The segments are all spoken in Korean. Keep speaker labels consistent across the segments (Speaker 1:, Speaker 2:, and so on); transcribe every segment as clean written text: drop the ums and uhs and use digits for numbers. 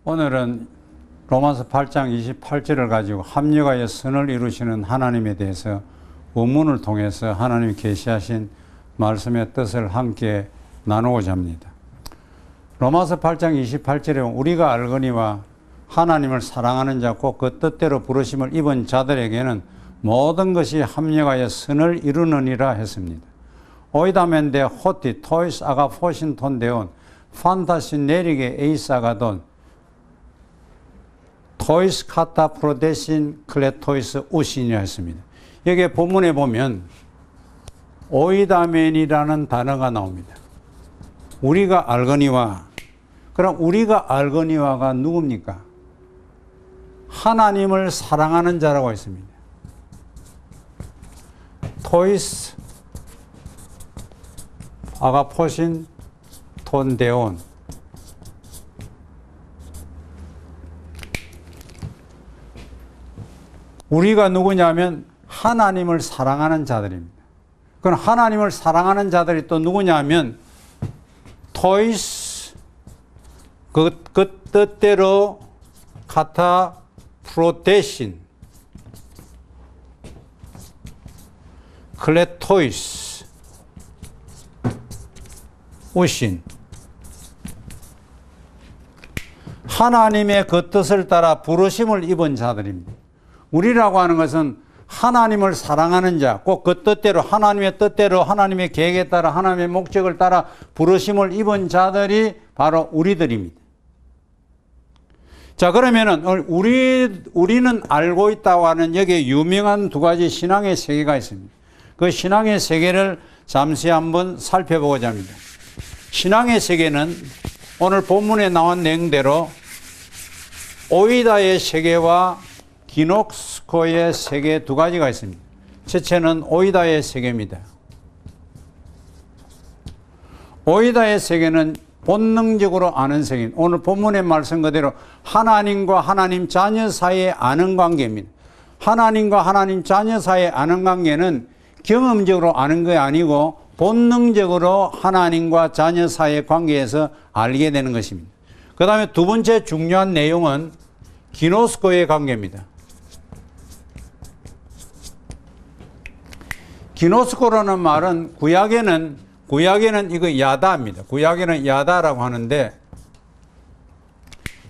Speaker 1: 오늘은 로마서 8장 28절을 가지고 합력하여 선을 이루시는 하나님에 대해서 원문을 통해서 하나님이 계시하신 말씀의 뜻을 함께 나누고자 합니다. 로마서 8장 28절에 우리가 알거니와 하나님을 사랑하는 자 곧 그 뜻대로 부르심을 입은 자들에게는 모든 것이 합력하여 선을 이루느니라 했습니다. 오이다멘데 호티 토이스 아가 포신톤 데온 판타시 네리게 에이사가돈 토이스 카타 프로데신 클레토이스 우신이라 했습니다. 여기 본문에 보면 오이다멘이라는 단어가 나옵니다. 우리가 알거니와. 그럼 우리가 알거니와가 누굽니까? 하나님을 사랑하는 자라고 했습니다. 토이스 아가포신 톤데온 우리가 누구냐면 하나님을 사랑하는 자들입니다. 그럼 하나님을 사랑하는 자들이 또 누구냐면 토이스 그 뜻대로 카타 프로데신 클레토이스 우신 하나님의 그 뜻을 따라 부르심을 입은 자들입니다. 우리라고 하는 것은 하나님을 사랑하는 자, 꼭 그 뜻대로 하나님의 뜻대로 하나님의 계획에 따라 하나님의 목적을 따라 부르심을 입은 자들이 바로 우리들입니다. 자, 그러면은 우리는 알고 있다고 하는 여기에 유명한 두 가지 신앙의 세계가 있습니다. 그 신앙의 세계를 잠시 한번 살펴보고자 합니다. 신앙의 세계는 오늘 본문에 나온 내용대로 오이다의 세계와 기노스코의 세계 두 가지가 있습니다. 첫째는 오이다의 세계입니다. 오이다의 세계는 본능적으로 아는 세계입니다. 오늘 본문의 말씀 그대로 하나님과 하나님 자녀 사이의 아는 관계입니다. 하나님과 하나님 자녀 사이의 아는 관계는 경험적으로 아는 게 아니고 본능적으로 하나님과 자녀 사이의 관계에서 알게 되는 것입니다. 그 다음에 두 번째 중요한 내용은 기노스코의 관계입니다. 기노스코라는 말은 구약에는 이거 야다입니다. 구약에는 야다라고 하는데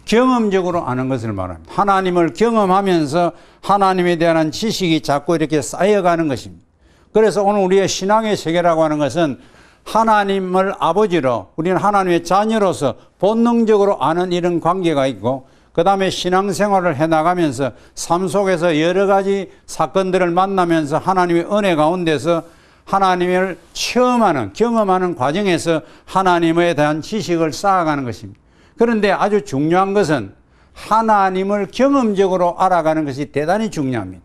Speaker 1: 경험적으로 아는 것을 말합니다. 하나님을 경험하면서 하나님에 대한 지식이 자꾸 이렇게 쌓여가는 것입니다. 그래서 오늘 우리의 신앙의 세계라고 하는 것은 하나님을 아버지로 우리는 하나님의 자녀로서 본능적으로 아는 이런 관계가 있고 그 다음에 신앙생활을 해나가면서 삶 속에서 여러 가지 사건들을 만나면서 하나님의 은혜 가운데서 하나님을 체험하는, 경험하는 과정에서 하나님에 대한 지식을 쌓아가는 것입니다. 그런데 아주 중요한 것은 하나님을 경험적으로 알아가는 것이 대단히 중요합니다.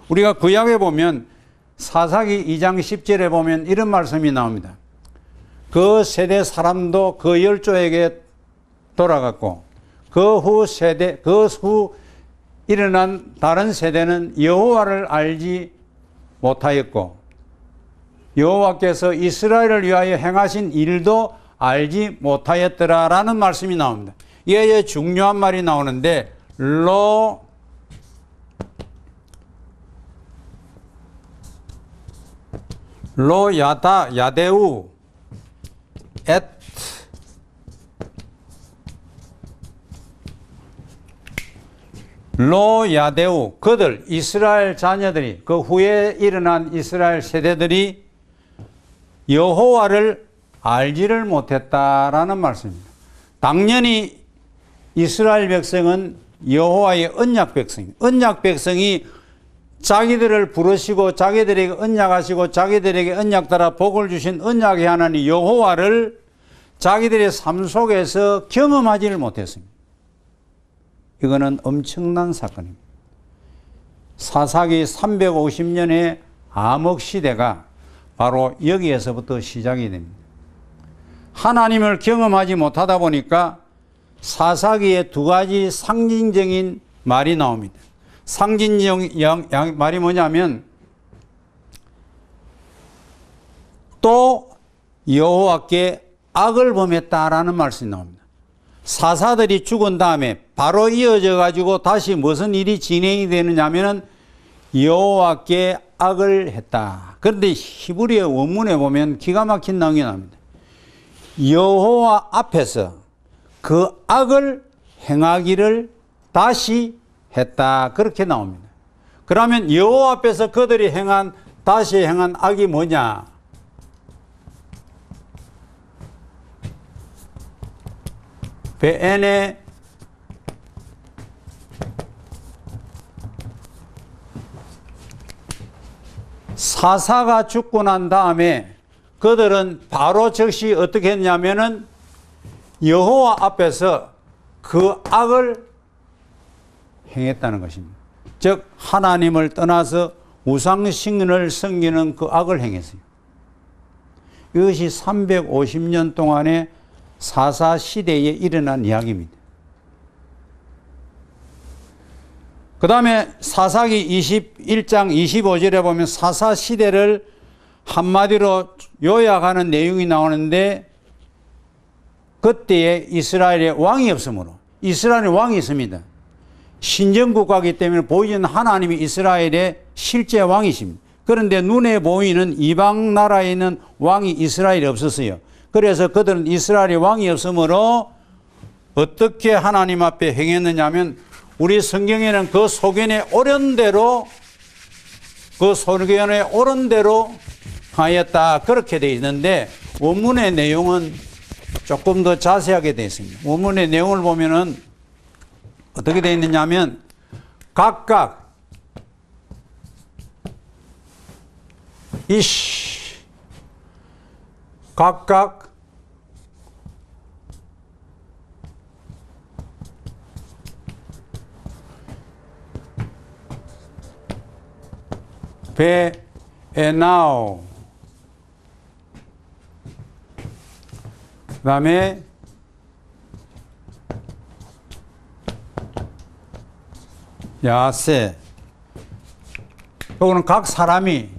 Speaker 1: 우리가 구약에 보면 사사기 2장 10절에 보면 이런 말씀이 나옵니다. 그 세대 사람도 그 열조에게 돌아갔고 그 후 일어난 다른 세대는 여호와를 알지 못하였고 여호와께서 이스라엘을 위하여 행하신 일도 알지 못하였더라라는 말씀이 나옵니다. 이에 중요한 말이 나오는데 야데우 엣 야데우 그들 이스라엘 자녀들이 그 후에 일어난 이스라엘 세대들이 여호와를 알지를 못했다라는 말씀입니다. 당연히 이스라엘 백성은 여호와의 언약 백성이 자기들을 부르시고 자기들에게 언약하시고 자기들에게 언약 따라 복을 주신 언약의 하나님 여호와를 자기들의 삶 속에서 경험하지를 못했습니다. 이거는 엄청난 사건입니다. 사사기 350년의 암흑시대가 바로 여기에서부터 시작이 됩니다. 하나님을 경험하지 못하다 보니까 사사기에 두 가지 상징적인 말이 나옵니다. 상징적 말이 뭐냐면 또 여호와께 악을 범했다라는 말씀이 나옵니다. 사사들이 죽은 다음에 바로 이어져 가지고 다시 무슨 일이 진행이 되느냐면은 여호와께 악을 했다. 그런데 히브리어 원문에 보면 기가 막힌 내용이 나옵니다. 여호와 앞에서 그 악을 행하기를 다시 했다. 그렇게 나옵니다. 그러면 여호와 앞에서 그들이 다시 행한 악이 뭐냐? 베에네 사사가 죽고 난 다음에 그들은 바로 즉시 어떻게 했냐면은 여호와 앞에서 그 악을 행했다는 것입니다. 즉 하나님을 떠나서 우상신을 섬기는 그 악을 행했어요. 이것이 350년 동안의 사사 시대에 일어난 이야기입니다. 그 다음에 사사기 21장 25절에 보면 사사 시대를 한마디로 요약하는 내용이 나오는데 그때에 이스라엘에 왕이 없으므로 이스라엘에 왕이 있습니다. 신정국가이기 때문에 보이는 하나님이 이스라엘의 실제 왕이십니다. 그런데 눈에 보이는 이방 나라에 있는 왕이 이스라엘에 없었어요. 그래서 그들은 이스라엘의 왕이 없으므로 어떻게 하나님 앞에 행했느냐 하면 우리 성경에는 그 소견에 옳은 대로 하였다 그렇게 되어 있는데 원문의 내용은 조금 더 자세하게 되어 있습니다. 원문의 내용을 보면은 어떻게 되어 있느냐 하면 각각 베에나오 그 다음에 야세 요거는 각 사람이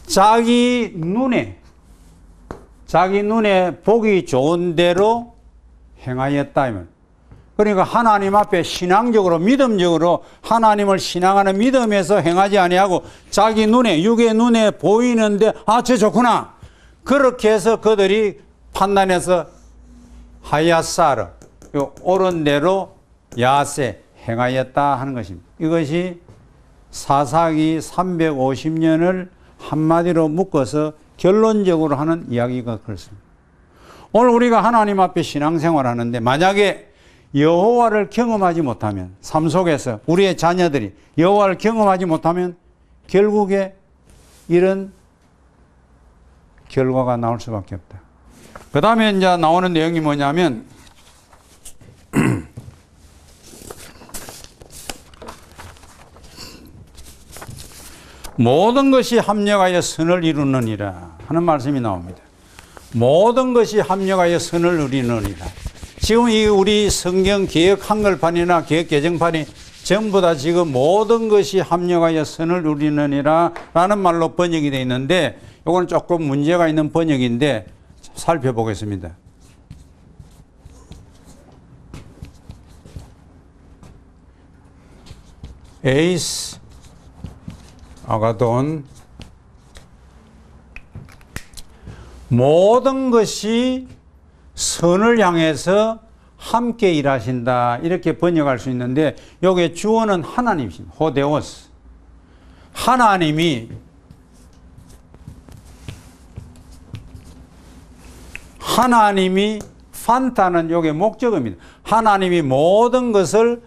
Speaker 1: 자기 눈에 보기 좋은 대로 행하였다. 그러니까 하나님 앞에 신앙적으로 믿음적으로 하나님을 신앙하는 믿음에서 행하지 아니하고 자기 눈에 육의 눈에 보이는데 저 좋구나 그렇게 해서 그들이 판단해서 하야사르 옳은 대로 야세 행하였다 하는 것입니다. 이것이 사사기 350년을 한마디로 묶어서 결론적으로 하는 이야기가 그렇습니다. 오늘 우리가 하나님 앞에 신앙생활 하는데 만약에 여호와를 경험하지 못하면 삶 속에서 우리의 자녀들이 여호와를 경험하지 못하면 결국에 이런 결과가 나올 수밖에 없다. 그 다음에 이제 나오는 내용이 뭐냐면 모든 것이 합력하여 선을 이루느니라 하는 말씀이 나옵니다. 모든 것이 합력하여 선을 이루느니라. 지금 이 우리 성경 개역 한글판이나 개역 개정판이 전부 다 지금 모든 것이 합력하여 선을 이루느니라 라는 말로 번역이 되어 있는데 이건 조금 문제가 있는 번역인데 살펴보겠습니다. 에이스 아가돈 모든 것이 선을 향해서 함께 일하신다 이렇게 번역할 수 있는데 여기에 주어는 하나님이십니다. 호데오스 하나님이 판타는 여기에 목적어입니다. 하나님이 모든 것을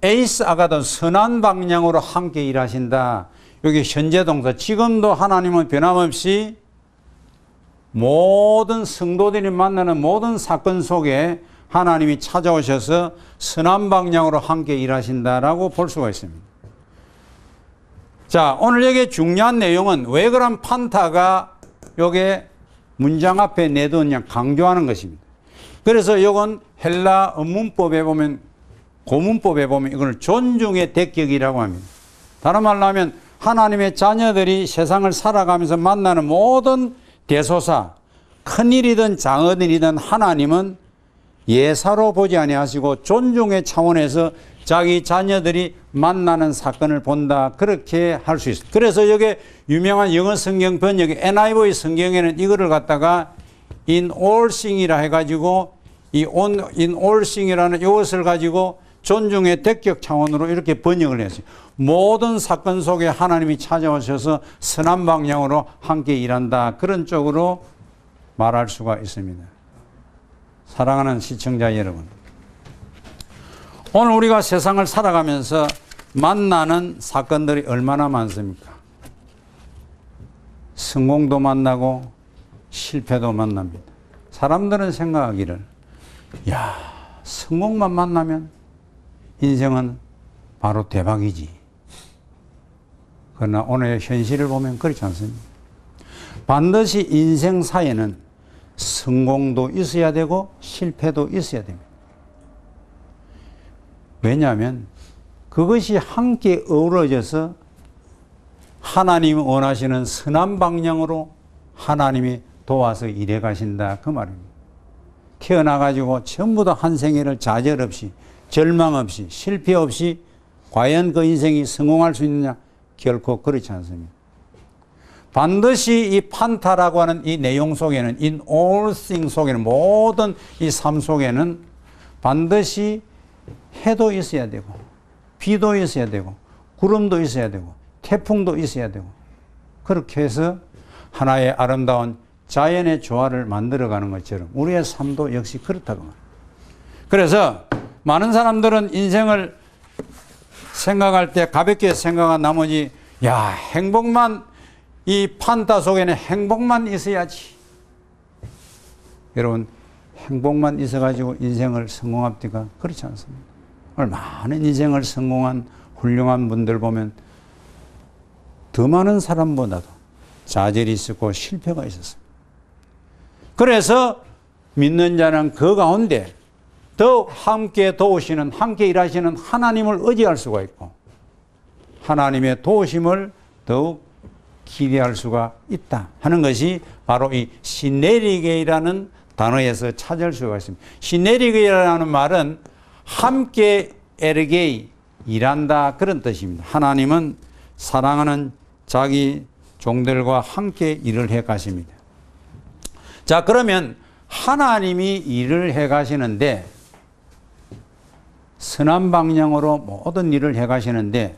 Speaker 1: 에이스 아가돈 선한 방향으로 함께 일하신다. 여기 현재 동사 지금도 하나님은 변함없이 모든 성도들이 만나는 모든 사건 속에 하나님이 찾아오셔서 선한 방향으로 함께 일하신다라고 볼 수가 있습니다. 자, 오늘 여기 중요한 내용은 왜 그런 판타가 여기 문장 앞에 내두냐 강조하는 것입니다. 그래서 이건 헬라 문법에 보면 고문법에 보면 이걸 존중의 대격이라고 합니다. 다른 말로 하면 하나님의 자녀들이 세상을 살아가면서 만나는 모든 대소사, 큰일이든 작은일이든 하나님은 예사로 보지 아니하시고 존중의 차원에서 자기 자녀들이 만나는 사건을 본다. 그렇게 할 수 있습니다. 그래서 여기 유명한 영어 성경 번역의 NIV 성경에는 이거를 갖다가 in all thing이라 해가지고 이 in all thing이라는 이것을 가지고 존중의 대격 차원으로 이렇게 번역을 했어요. 모든 사건 속에 하나님이 찾아오셔서 선한 방향으로 함께 일한다. 그런 쪽으로 말할 수가 있습니다. 사랑하는 시청자 여러분, 오늘 우리가 세상을 살아가면서 만나는 사건들이 얼마나 많습니까? 성공도 만나고 실패도 만납니다. 사람들은 생각하기를 야, 성공만 만나면 인생은 바로 대박이지. 그러나 오늘의 현실을 보면 그렇지 않습니다. 반드시 인생사에는 성공도 있어야 되고 실패도 있어야 됩니다. 왜냐하면 그것이 함께 어우러져서 하나님이 원하시는 선한 방향으로 하나님이 도와서 일해 가신다. 그 말입니다. 태어나가지고 전부 다 한 생애를 좌절 없이, 절망 없이, 실패 없이 과연 그 인생이 성공할 수 있느냐? 결코 그렇지 않습니다. 반드시 이 판타라고 하는 이 내용 속에는, in all things 속에는, 모든 이 삶 속에는 반드시 해도 있어야 되고, 비도 있어야 되고, 구름도 있어야 되고, 태풍도 있어야 되고, 그렇게 해서 하나의 아름다운 자연의 조화를 만들어가는 것처럼 우리의 삶도 역시 그렇다고 말합니다. 그래서 많은 사람들은 인생을 생각할 때 가볍게 생각한 나머지, 야, 행복만, 이 판타 속에는 행복만 있어야지. 여러분, 행복만 있어가지고 인생을 성공합니까? 그렇지 않습니다. 많은 인생을 성공한 훌륭한 분들 보면 더 많은 사람보다도 좌절이 있었고 실패가 있었습니다. 그래서 믿는 자는 그 가운데 더욱 함께 도우시는, 함께 일하시는 하나님을 의지할 수가 있고 하나님의 도우심을 더욱 기대할 수가 있다 하는 것이 바로 이 시네리게이라는 단어에서 찾을 수가 있습니다. 시네리게이라는 말은 함께 에르게이, 일한다, 그런 뜻입니다. 하나님은 사랑하는 자기 종들과 함께 일을 해 가십니다. 자, 그러면 하나님이 일을 해 가시는데, 선한 방향으로 모든 일을 해 가시는데,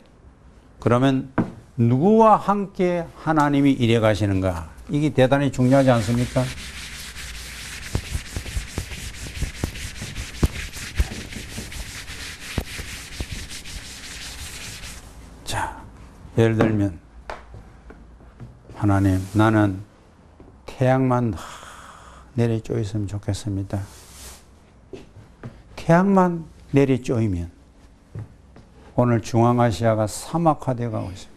Speaker 1: 그러면 누구와 함께 하나님이 일해 가시는가? 이게 대단히 중요하지 않습니까? 자, 예를 들면 하나님, 나는 태양만 내리쬐 있으면 좋겠습니다. 태양만 내리쬐면 오늘 중앙아시아가 사막화되어 가고 있습니다.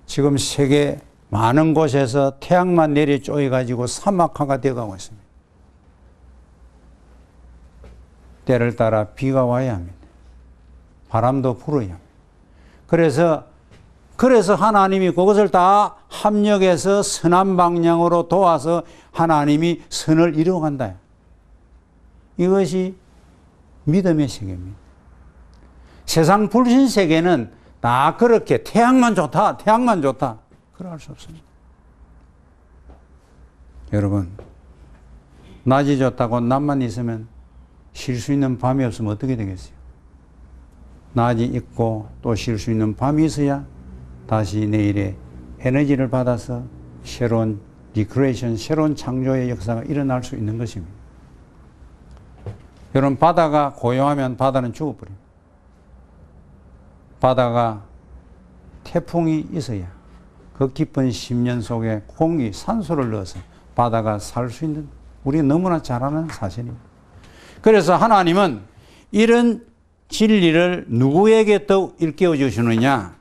Speaker 1: 지금 세계 많은 곳에서 태양만 내리쬐 가지고 사막화가 되어 가고 있습니다. 때를 따라 비가 와야 합니다. 바람도 불어야 합니다. 그래서 하나님이 그것을 다 합력해서 선한 방향으로 도와서 하나님이 선을 이루어간다. 이것이 믿음의 세계입니다. 세상 불신 세계는 다 그렇게 태양만 좋다, 태양만 좋다. 그럴 수 없습니다. 여러분, 낮이 좋다고 낮만 있으면 쉴 수 있는 밤이 없으면 어떻게 되겠어요? 낮이 있고 또 쉴 수 있는 밤이 있어야 다시 내일에 에너지를 받아서 새로운 리크레이션, 새로운 창조의 역사가 일어날 수 있는 것입니다. 여러분, 바다가 고요하면 바다는 죽어버립니다. 바다가 태풍이 있어야 그 깊은 심연 속에 공기, 산소를 넣어서 바다가 살 수 있는, 우리가 너무나 잘 아는 사실입니다. 그래서 하나님은 이런 진리를 누구에게 더 일깨워 주시느냐?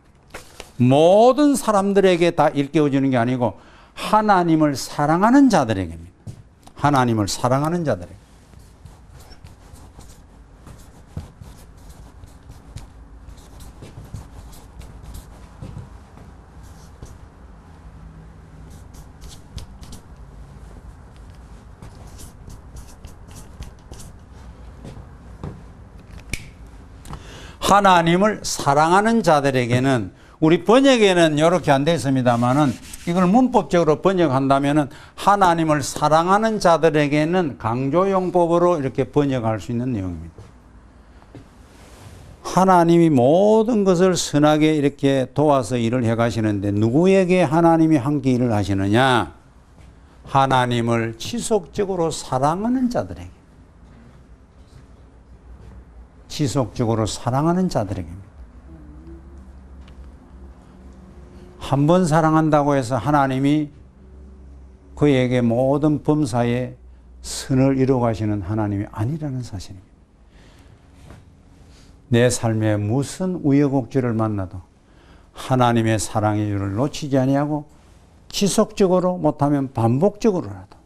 Speaker 1: 모든 사람들에게 다 일깨워 주는 게 아니고 하나님을 사랑하는 자들에게입니다. 하나님을 사랑하는 자들에게. 하나님을 사랑하는 자들에게는, 우리 번역에는 이렇게 안 되어 있습니다만은 이걸 문법적으로 번역한다면은 하나님을 사랑하는 자들에게는 강조용법으로 이렇게 번역할 수 있는 내용입니다. 하나님이 모든 것을 선하게 이렇게 도와서 일을 해 가시는데 누구에게 하나님이 함께 일을 하시느냐? 하나님을 지속적으로 사랑하는 자들에게. 지속적으로 사랑하는 자들에게입니다. 한 번 사랑한다고 해서 하나님이 그에게 모든 범사에 선을 이루어 가시는 하나님이 아니라는 사실입니다. 내 삶에 무슨 우여곡절을 만나도 하나님의 사랑의 줄을 놓치지 아니하고 지속적으로 못하면 반복적으로라도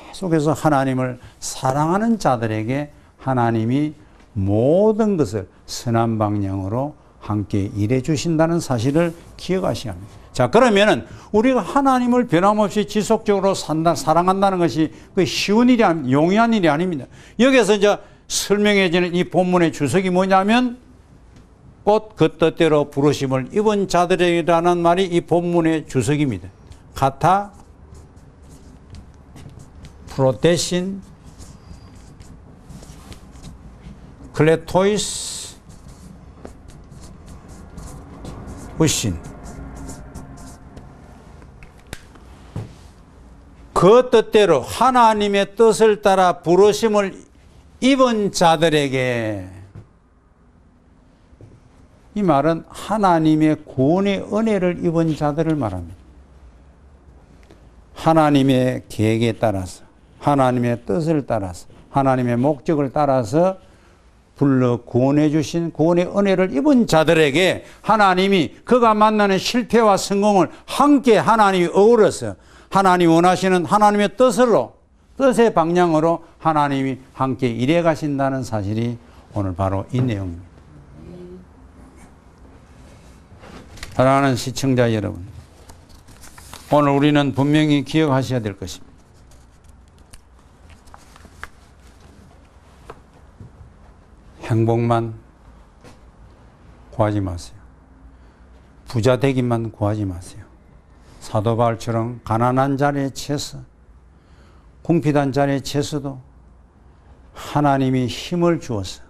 Speaker 1: 계속해서 하나님을 사랑하는 자들에게 하나님이 모든 것을 선한 방향으로 함께 일해 주신다는 사실을 기억하셔야 합니다. 자, 그러면은 우리가 하나님을 변함없이 지속적으로 사랑한다는 것이 쉬운 일이 아닙니다. 용이한 일이 아닙니다. 여기서 이제 설명해지는 이 본문의 주석이 뭐냐면 곧 그 뜻대로 부르심을 입은 자들이라는 말이 이 본문의 주석입니다. 카타, 프로테신, 클레토이스, 우신. 그 뜻대로 하나님의 뜻을 따라 부르심을 입은 자들에게, 이 말은 하나님의 구원의 은혜를 입은 자들을 말합니다. 하나님의 계획에 따라서, 하나님의 뜻을 따라서, 하나님의 목적을 따라서 불러 구원해 주신 구원의 은혜를 입은 자들에게 하나님이 그가 만나는 실패와 성공을 함께 하나님이 어우러서 하나님이 원하시는 하나님의 뜻의 방향으로 하나님이 함께 일해 가신다는 사실이 오늘 바로 이 내용입니다. 사랑하는 시청자 여러분, 오늘 우리는 분명히 기억하셔야 될 것입니다. 행복만 구하지 마세요. 부자 되기만 구하지 마세요. 사도 바울처럼 가난한 자리에 처해서, 궁핍한 자리에 처해서도 하나님이 힘을 주어서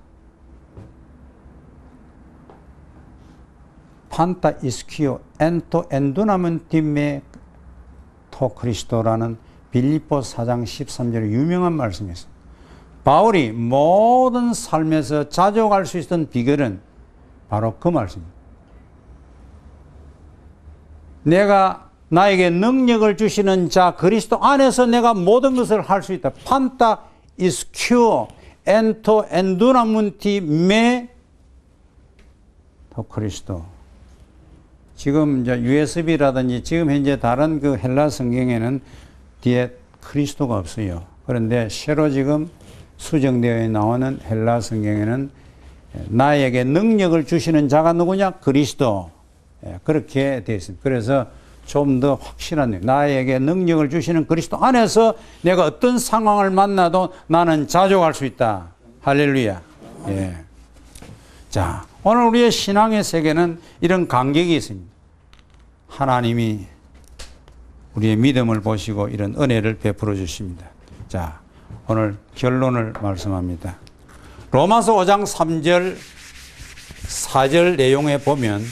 Speaker 1: 판타 이스키오 엔토 엔두나멘티메 토 크리스토라는 빌립보 4장 13절의 유명한 말씀이 있습니다. 바울이 모든 삶에서 자족할 수 있었던 비결은 바로 그 말씀입니다. 내가 나에게 능력을 주시는 자 그리스도 안에서 내가 모든 것을 할 수 있다. 판타 이스큐어 엔토 엔두나문티 메 더 크리스도. 지금 이제 USB라든지 지금 현재 다른 그 헬라 성경에는 뒤에 그리스도가 없어요. 그런데 새로 지금 수정되어 나오는 헬라 성경에는 나에게 능력을 주시는 자가 누구냐? 그리스도. 그렇게 되어 있습니다. 그래서 좀 더 확실한, 나에게 능력을 주시는 그리스도 안에서 내가 어떤 상황을 만나도 나는 자족할 수 있다. 할렐루야. 예. 자, 오늘 우리의 신앙의 세계는 이런 간격이 있습니다. 하나님이 우리의 믿음을 보시고 이런 은혜를 베풀어 주십니다. 자, 오늘 결론을 말씀합니다. 로마서 5장 3절, 4절 내용에 보면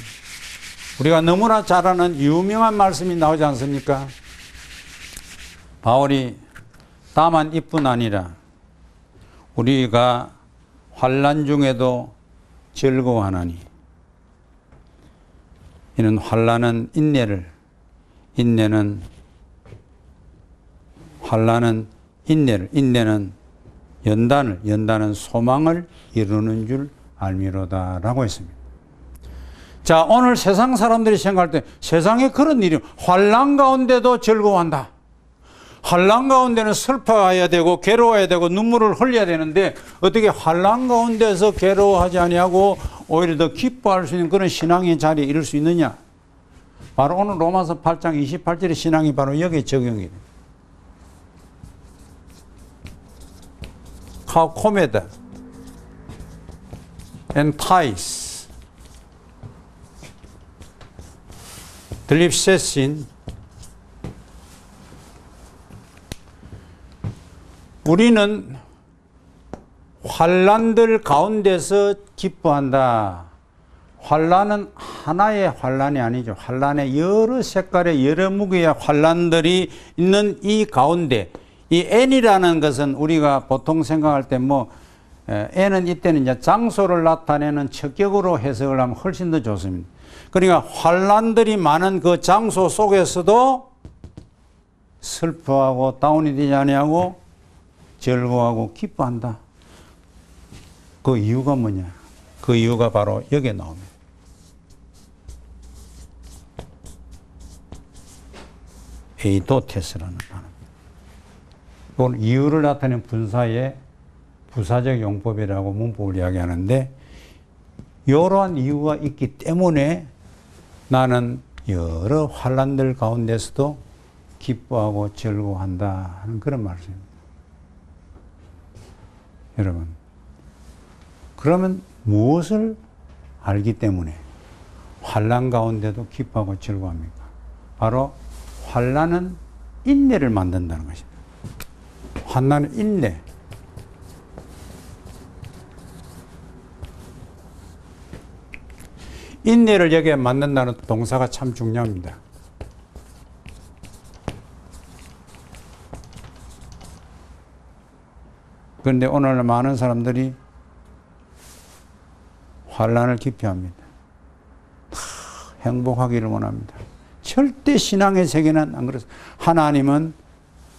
Speaker 1: 우리가 너무나 잘 아는 유명한 말씀이 나오지 않습니까? 바울이 다만 이뿐 아니라 우리가 환난 중에도 즐거워하나니 이는 환난은 인내를, 인내는 연단은 소망을 이루는 줄 알미로다라고 했습니다. 자, 오늘 세상 사람들이 생각할 때 세상에 그런 일이, 환난 가운데도 즐거워한다. 환난 가운데는 슬퍼해야 되고 괴로워해야 되고 눈물을 흘려야 되는데 어떻게 환난 가운데서 괴로워하지 아니하고 오히려 더 기뻐할 수 있는 그런 신앙의 자리에 이를 수 있느냐? 바로 오늘 로마서 8장 28절의 신앙이 바로 여기에 적용이 됩니다. 카코메다 entice 들립세신 우리는 환난들 가운데서 기뻐한다. 환난은 하나의 환난이 아니죠. 환난의 여러 색깔의 여러 무게의 환난들이 있는 이 가운데 이 N이라는 것은 우리가 보통 생각할 때 N은 이때는 이제 장소를 나타내는 척격으로 해석을 하면 훨씬 더 좋습니다. 그러니까 환난들이 많은 그 장소 속에서도 슬퍼하고 다운이 되지 아니하고 즐거워하고 기뻐한다. 그 이유가 뭐냐? 그 이유가 바로 여기에 나옵니다. 에이도테스라는 단어. 이건 이유를 나타내는 분사의 부사적 용법이라고 문법을 이야기하는데 이러한 이유가 있기 때문에 나는 여러 환난들 가운데서도 기뻐하고 즐거워한다 하는 그런 말씀입니다. 여러분, 그러면 무엇을 알기 때문에 환난 가운데도 기뻐하고 즐거워합니까? 바로 환난은 인내를 만든다는 것입니다. 환난은 인내. 인내를 여기에 만든다는 동사가 참 중요합니다. 그런데 오늘 많은 사람들이 환난을 기피합니다. 행복하기를 원합니다. 절대 신앙의 세계는 안 그렇습니다. 하나님은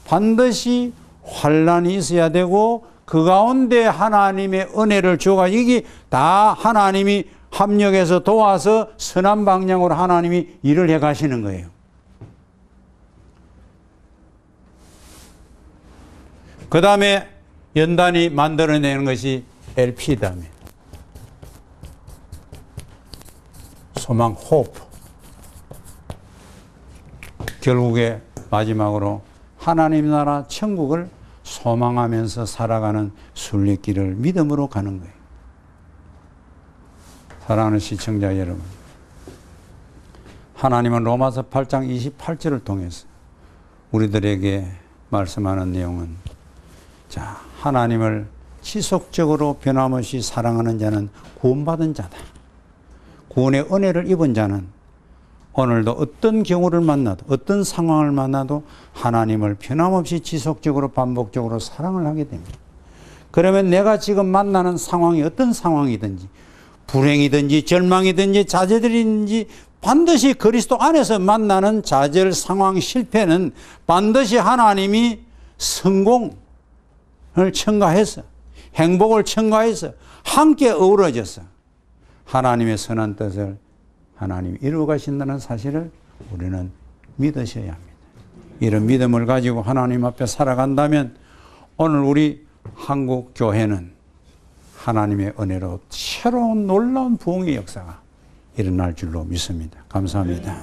Speaker 1: 반드시 환난이 있어야 되고 그 가운데 하나님의 은혜를 주어가 이게 다 하나님이 합력해서 도와서 선한 방향으로 하나님이 일을 해 가시는 거예요. 그 다음에 연단이 만들어내는 것이 LP다며 소망, 호프. 결국에 마지막으로 하나님 나라 천국을 소망하면서 살아가는 순례길을 믿음으로 가는 거예요. 사랑하는 시청자 여러분, 하나님은 로마서 8장 28절을 통해서 우리들에게 말씀하는 내용은 자, 하나님을 지속적으로 변함없이 사랑하는 자는 구원받은 자다. 구원의 은혜를 입은 자는 오늘도 어떤 경우를 만나도 어떤 상황을 만나도 하나님을 변함없이 지속적으로 반복적으로 사랑을 하게 됩니다. 그러면 내가 지금 만나는 상황이 어떤 상황이든지 불행이든지 절망이든지 좌절이든지 반드시 그리스도 안에서 만나는 좌절 상황 실패는 반드시 하나님이 성공을 첨가해서 행복을 첨가해서 함께 어우러져서 하나님의 선한 뜻을 하나님이 이루어 가신다는 사실을 우리는 믿으셔야 합니다. 이런 믿음을 가지고 하나님 앞에 살아간다면 오늘 우리 한국 교회는 하나님의 은혜로 새로운 놀라운 부흥의 역사가 일어날 줄로 믿습니다. 감사합니다.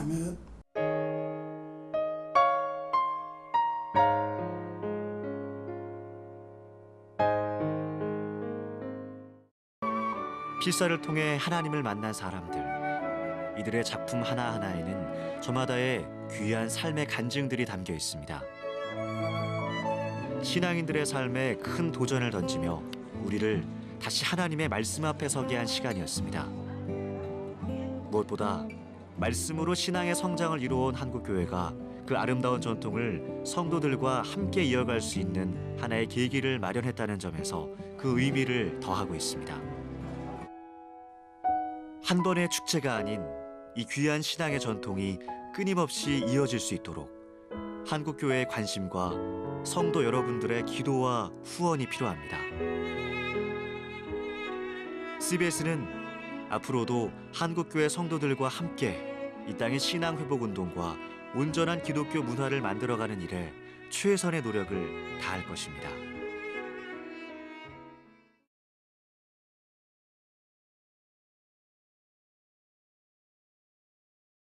Speaker 2: 필사를 통해 하나님을 만난 사람들, 이들의 작품 하나하나에는 저마다의 귀한 삶의 간증들이 담겨 있습니다. 신앙인들의 삶에 큰 도전을 던지며 우리를 다시 하나님의 말씀 앞에 서게 한 시간이었습니다. 무엇보다 말씀으로 신앙의 성장을 이루어온 한국교회가 그 아름다운 전통을 성도들과 함께 이어갈 수 있는 하나의 계기를 마련했다는 점에서 그 의미를 더하고 있습니다. 한 번의 축제가 아닌 이 귀한 신앙의 전통이 끊임없이 이어질 수 있도록 한국교회의 관심과 성도 여러분들의 기도와 후원이 필요합니다. CBS는 앞으로도 한국교회 성도들과 함께 이 땅의 신앙 회복 운동과 온전한 기독교 문화를 만들어가는 일에 최선의 노력을 다할 것입니다.